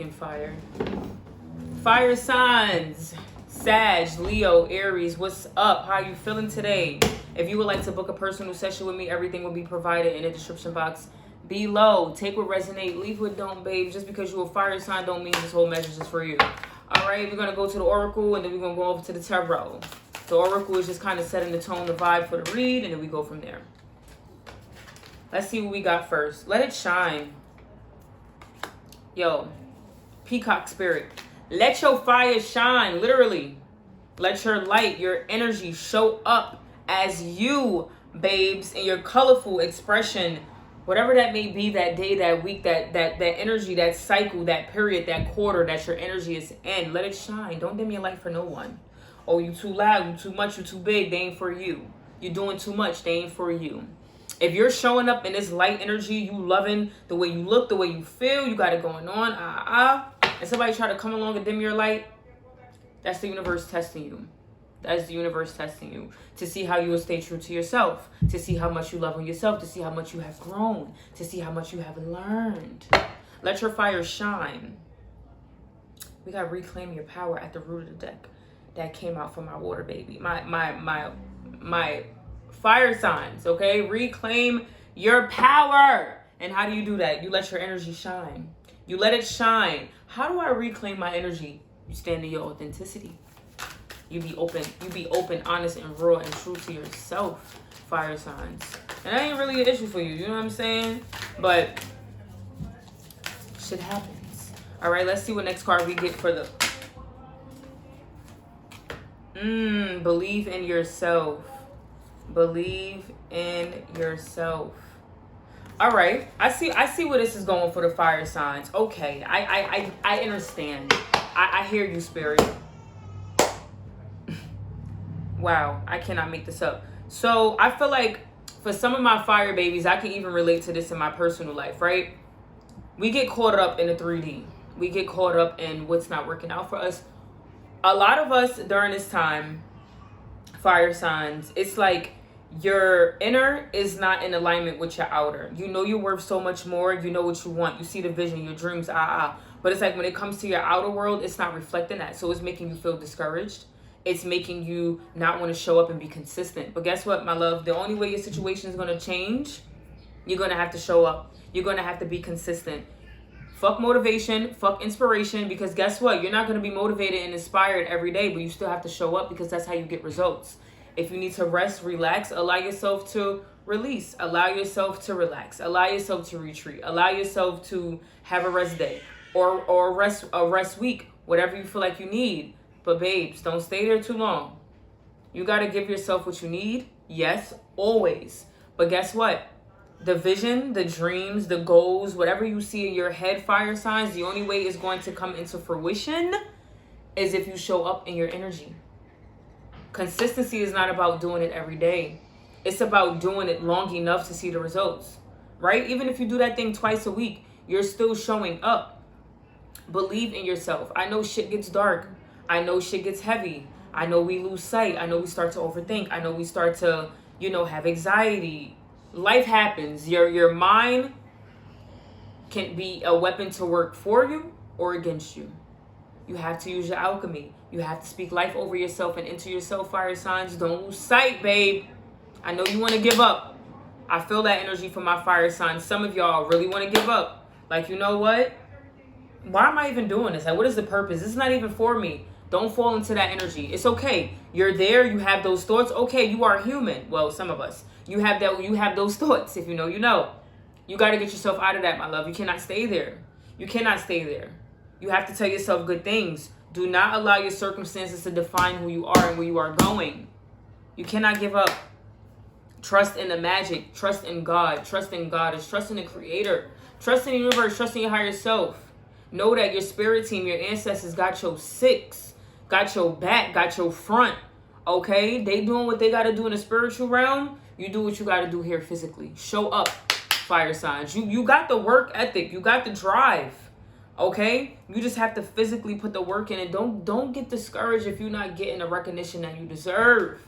Fire. Fire signs. Sag, Leo, Aries, what's up? How you feeling today? If you would like to book a personal session with me, everything will be provided in the description box below. Take what resonate, leave what don't, babe. Just because you're a fire sign don't mean this whole message is for you. All right, we're going to go to the Oracle, and then we're going to go over to the Tarot. The Oracle is just kind of setting the tone, the vibe for the read, and then we go from there. Let's see what we got first. Let it shine. Yo, Peacock Spirit. Let your fire shine, literally. Let your light, your energy show up as you, babes, in your colorful expression. Whatever that may be, that day, that week, that energy, that cycle, that period, that quarter that your energy is in. Let it shine. Don't dim your light for no one. Oh, you too loud, you too much, you too big, they ain't for you. You're doing too much, they ain't for you. If you're showing up in this light energy, you loving the way you look, the way you feel, you got it going on, and somebody try to come along and dim your light, that's the universe testing you. That's the universe testing you to see how you will stay true to yourself, to see how much you love on yourself, to see how much you have grown, to see how much you have learned. Let your fire shine. We got reclaim your power at the root of the deck. That came out for my water baby. My fire signs, okay? Reclaim your power. And how do you do that? You let your energy shine. You let it shine. How do I reclaim my energy? You stand in your authenticity. You be open, honest, and real and true to yourself, fire signs. And that ain't really an issue for you, you know what I'm saying? But shit happens. All right, let's see what next card we get for the... Believe in yourself. Believe in yourself. All right, I see where this is going for the fire signs. Okay, I understand. I hear you, Spirit. Wow, I cannot make this up. So I feel like for some of my fire babies, I can even relate to this in my personal life, right? We get caught up in the 3D. We get caught up in what's not working out for us. A lot of us during this time, fire signs, it's like your inner is not in alignment with your outer. You know you're worth so much more. You know what you want. You see the vision, your dreams, But it's like when it comes to your outer world, it's not reflecting that. So it's making you feel discouraged. It's making you not want to show up and be consistent. But guess what, my love? The only way your situation is going to change, you're going to have to show up. You're going to have to be consistent. Fuck motivation, fuck inspiration, because guess what? You're not going to be motivated and inspired every day, but you still have to show up because that's how you get results. If you need to rest, relax, allow yourself to release, allow yourself to relax, allow yourself to retreat, allow yourself to have a rest day or a rest week, whatever you feel like you need. But babes, don't stay there too long. You got to give yourself what you need. Yes, always. But guess what? The vision, the dreams, the goals, whatever you see in your head, fire signs, the only way it's going to come into fruition is if you show up in your energy. Consistency is not about doing it every day. It's about doing it long enough to see the results, right? Even if you do that thing twice a week, you're still showing up. Believe in yourself. I know shit gets dark. I know shit gets heavy. I know we lose sight. I know we start to overthink. I know we start to, have anxiety. Life happens. Your mind can be a weapon to work for you or against you. You have to use your alchemy. You have to speak life over yourself and into yourself, fire signs. Don't lose sight, babe. I know you want to give up. I feel that energy from my fire signs. Some of y'all really want to give up. Like, you know what? Why am I even doing this? Like, what is the purpose? This is not even for me. Don't fall into that energy. It's okay. You're there. You have those thoughts. Okay, you are human. Well, some of us. You have those thoughts. If you know, you know. You got to get yourself out of that, my love. You cannot stay there. You cannot stay there. You have to tell yourself good things. Do not allow your circumstances to define who you are and where you are going. You cannot give up. Trust in the magic. Trust in God. Trust in God. Trust in the Creator. Trust in the universe. Trust in your higher self. Know that your spirit team, your ancestors got your six, got your back, got your front. Okay? They doing what they got to do in the spiritual realm. You do what you got to do here physically. Show up, fire signs. You got the work ethic. You got the drive. Okay? You just have to physically put the work in, and don't get discouraged if you're not getting the recognition that you deserve.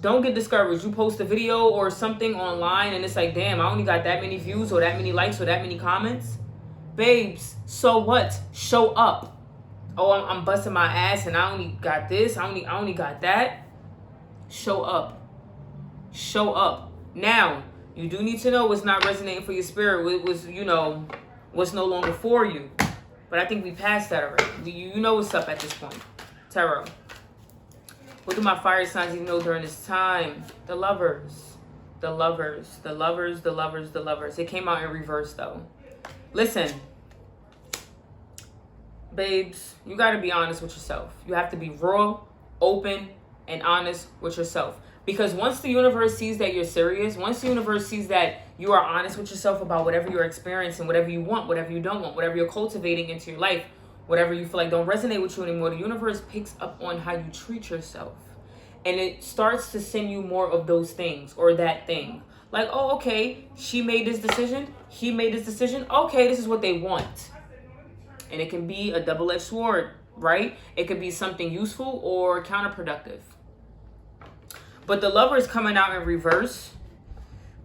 Don't get discouraged. You post a video or something online and it's like, damn, I only got that many views or that many likes or that many comments. babes, so what? Show up. Oh, I'm busting my ass and I only got this. I only got that. Show up. Show up. Now, you do need to know what's not resonating for your spirit. Was what's no longer for you. But I think we passed that already. You know what's up at this point. Tarot. What do my fire signs even know during this time? The Lovers. The Lovers. The Lovers. The Lovers. The Lovers. It came out in reverse though. Listen. Babes, you got to be honest with yourself. You have to be raw, open, and honest with yourself. Because once the universe sees that you're serious, once the universe sees that you are honest with yourself about whatever you're experiencing, whatever you want, whatever you don't want, whatever you're cultivating into your life, whatever you feel like don't resonate with you anymore, the universe picks up on how you treat yourself. And it starts to send you more of those things or that thing. Like, oh, okay, she made this decision. He made this decision. Okay, this is what they want. And it can be a double-edged sword, right? It could be something useful or counterproductive. But the Lover is coming out in reverse.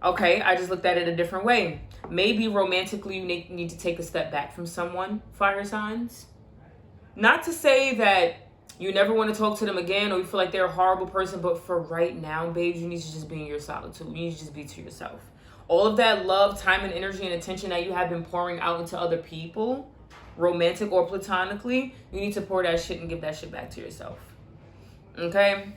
Okay, I just looked at it a different way. Maybe romantically you need to take a step back from someone, fire signs. Not to say that you never want to talk to them again or you feel like they're a horrible person, but for right now, babes, you need to just be in your solitude. You need to just be to yourself. All of that love, time, and energy and attention that you have been pouring out into other people, romantic or platonically, you need to pour that shit and give that shit back to yourself. Okay?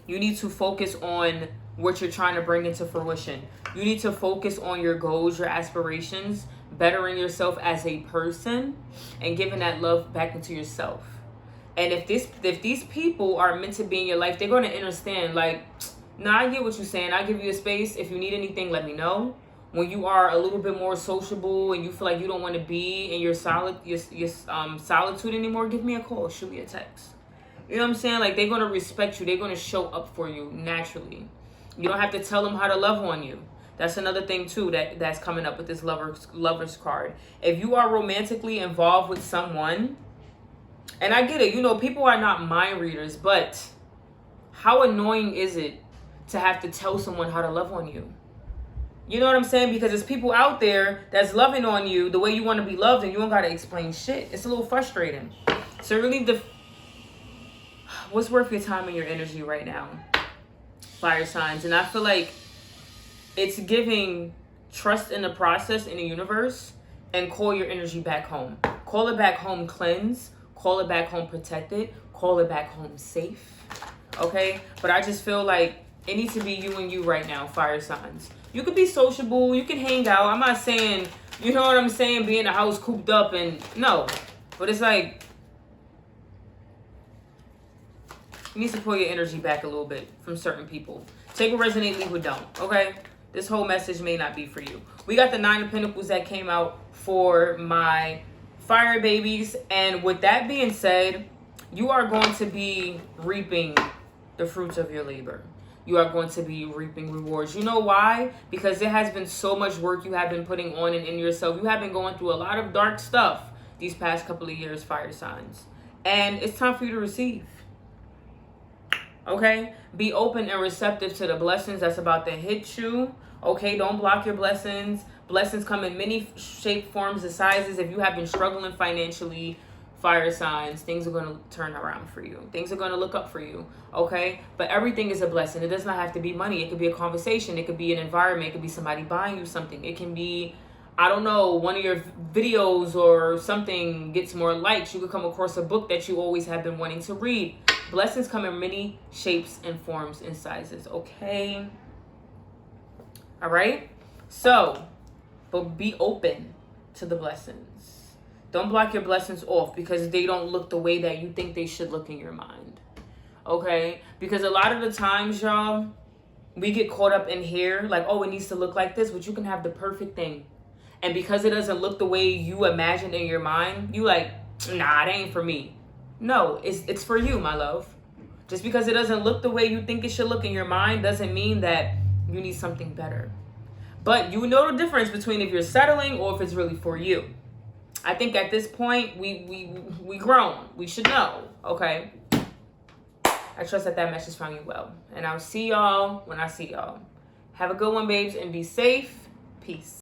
You need to focus on what you're trying to bring into fruition. You need to focus on your goals, your aspirations, bettering yourself as a person, and giving that love back into yourself. And if these people are meant to be in your life, they're going to understand, like, nah, I get what you're saying. I'll give you a space. If you need anything, let me know. When you are a little bit more sociable and you feel like you don't want to be in your solitude anymore, give me a call, shoot me a text. You know what I'm saying? Like, they're going to respect you. They're going to show up for you naturally. You don't have to tell them how to love on you. That's another thing, too, that's coming up with this lover's card. If you are romantically involved with someone, and I get it, people are not mind readers, but how annoying is it to have to tell someone how to love on you? You know what I'm saying? Because there's people out there that's loving on you the way you want to be loved, and you don't got to explain shit. It's a little frustrating. So really, what's worth your time and your energy right now, fire signs? And I feel like it's giving trust in the process, in the universe, and call your energy back home. Call it back home cleansed. Call it back home protected. Call it back home safe. Okay? But I just feel like it needs to be you and you right now, fire signs. You could be sociable. You can hang out. I'm not saying, you know what I'm saying, be in the house cooped up and no. But it's like, you need to pull your energy back a little bit from certain people. Take what resonate, leave what don't. Okay? This whole message may not be for you. We got the 9 of Pentacles that came out for my fire babies. And with that being said, you are going to be reaping the fruits of your labor. You are going to be reaping rewards. You know why? Because there has been so much work you have been putting on and in yourself. You have been going through a lot of dark stuff these past couple of years, fire signs. And it's time for you to receive. Okay? Be open and receptive to the blessings that's about to hit you. Okay? Don't block your blessings. Blessings come in many shapes, forms, and sizes. If you have been struggling financially, fire signs, things are going to turn around for you. Things are going to look up for you. Okay? But everything is a blessing. It does not have to be money. It could be a conversation. It could be an environment. It could be somebody buying you something. It can be, I don't know, one of your videos or something gets more likes. You could come across a book that you always have been wanting to read. Blessings come in many shapes and forms and sizes. Okay? All right? So, but be open to the blessings. Don't block your blessings off because they don't look the way that you think they should look in your mind. Okay? Because a lot of the times, y'all, we get caught up in here like, oh, it needs to look like this, but you can have the perfect thing. And because it doesn't look the way you imagined in your mind, you like, nah, it ain't for me. No, it's for you, my love. Just because it doesn't look the way you think it should look in your mind doesn't mean that you need something better. But you know the difference between if you're settling or if it's really for you. I think at this point, we grown. We should know, okay? I trust that message found you well. And I'll see y'all when I see y'all. Have a good one, babes, and be safe. Peace.